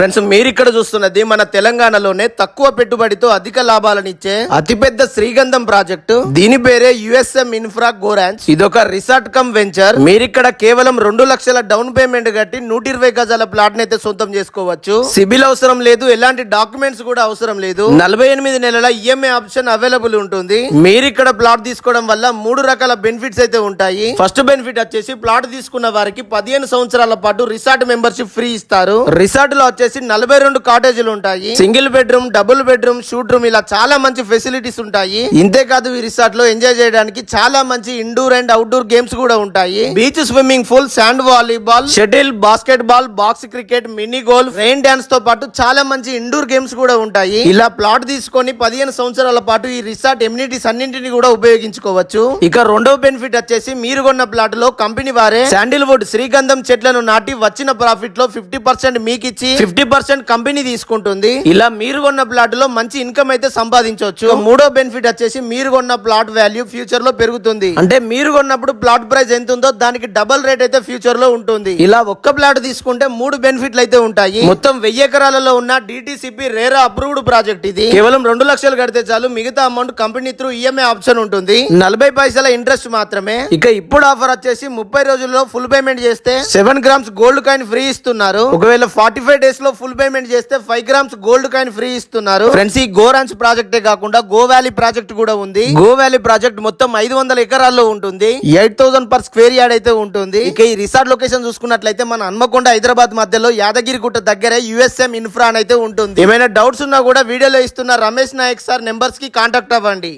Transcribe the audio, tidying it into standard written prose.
Friends, మీరు ఇక్కడ చూస్తున్నది మన తెలంగాణలోనే తక్కువ పెట్టుబడితో అధిక లాభాలనిచ్చే అతిపెద్ద శ్రీగంధం ప్రాజెక్టు. దీని పేరే యుఎస్ఎం ఇన్ఫ్రా గోరాన్స్. ఇదొక రిసార్ట్ కమ్ వెంచర్. మీరిక్కడ కేవలం 2 లక్షల డౌన్ పేమెంట్ కట్టి 120 గజాల ప్లాట్ నైతే సొంతం చేసుకోవచ్చు. సిబిల్ అవసరం లేదు, ఎలాంటి డాక్యుమెంట్స్ కూడా అవసరం లేదు. 48 నెలల ఈఎంఐ ఆప్షన్ అవైలబుల్ ఉంటుంది. మీరిక్కడ ప్లాట్ తీసుకోవడం వల్ల 3 రకాల బెనిఫిట్స్ అయితే ఉంటాయి. ఫస్ట్ బెనిఫిట్ వచ్చేసి ప్లాట్ తీసుకున్న వారికి 15 సంవత్సరాల పాటు రిసార్ట్ మెంబర్షిప్ ఫ్రీ ఇస్తారు. రిసార్ట్ లో వచ్చేసి 42 కాటేజీలు ఉంటాయి. Single bedroom, double bedroom, shoot room, ఇలా చాలా మంచి ఫెసిలిటీస్ ఉంటాయి. ఇంతేకాదు ఈ రిసార్ట్ లో ఎంజాయ్ చేయడానికి చాలా మంచి ఇండోర్ అండ్ అవుట్డోర్ గేమ్స్ కూడా ఉంటాయి. Beach swimming pool, sand volleyball, shuttle, basket ball, box cricket, mini golf, rain dance తో పాటు చాలా మంచి ఇండోర్ గేమ్స్ కూడా ఉంటాయి. ఇలా ప్లాట్ తీసుకొని 15 సంవత్సరాల పాటు ఈ రిసార్ట్ ఎమ్యూనిటీస్ అన్నింటినీ కూడా ఉపయోగించుకోవచ్చు. ఇక రెండవ బెనిఫిట్ వచ్చేసి మీరు కొన్న ప్లాట్ లో కంపెనీ వారే శాండిల్వుడ్, శ్రీగంధం చెట్లను నాటి వచ్చిన ప్రాఫిట్ లో 50% మీకు ఇచ్చి 50% కంపెనీ తీసుకుంటుంది. ఇలా మీరు కొన్న ప్లాట్ లో మంచి ఇన్కమ్ అయితే సంపాదించవచ్చు. మూడో బెనిఫిట్ వచ్చేసి మీరు కొన్న ప్లాట్ వాల్యూ ఫ్యూచర్ లో పెరుగుతుంది. అంటే మీరు కొన్నప్పుడు ప్లాట్ ప్రైస్ ఎంత ఉందో దానికి డబల్ రేట్ అయితే ఫ్యూచర్ లో ఉంటుంది. ఇలా ఒక్క ప్లాట్ తీసుకుంటే 3 బెనిఫిట్లు అయితే ఉంటాయి. మొత్తం 1000 ఎకరాలలో ఉన్న డిటిసిపి రేరా అప్రూవ్డ్ ప్రాజెక్ట్ ఇది. కేవలం 2 లక్షలు కడితే చాలు, మిగతా amount company through EMI option ఉంటుంది. 40 పైసల ఇంట్రెస్ట్ మాత్రమే. ఇక ఇప్పుడు ఆఫర్ వచ్చేసి 30 రోజుల్లో ఫుల్ పేమెంట్ చేస్తే 7 గ్రామ్స్ గోల్డ్ కాయిన్ ఫ్రీ ఇస్తున్నారు. ఒకవేళ 45 డేస్ లో ఫుల్ పేమెంట్ చేస్తే 5 గ్రామ్స్ గోల్డ్ కాయిన్ ఫ్రీ ఇస్తున్నారు. ఫ్రెండ్స్, ఈ గోరాన్స్ ప్రాజెక్టే కాకుండా గో వ్యాలీ ప్రాజెక్ట్ కూడా ఉంది. గో వ్యాలీ ప్రాజెక్ట్ మొత్తం 500 ఎకరాల్లో ఉంటుంది. 8000 పర్ స్క్వేర్ యార్డ్ అయితే ఉంటుంది. ఇక ఈ రిసార్ట్ లొకేషన్ చూసుకున్నట్లయితే మన హన్మకొండ, హైదరాబాద్ మధ్యలో యాదగిరిగుట్ట దగ్గర యుఎస్ఎం ఇన్ఫ్రా అయితే ఉంటుంది. ఏమైనా డౌట్స్ ఉన్నా కూడా వీడియోలో ఇస్తున్న రమేష్ నాయక్ సార్ నెంబర్స్ కి కాంటాక్ట్ అవ్వండి.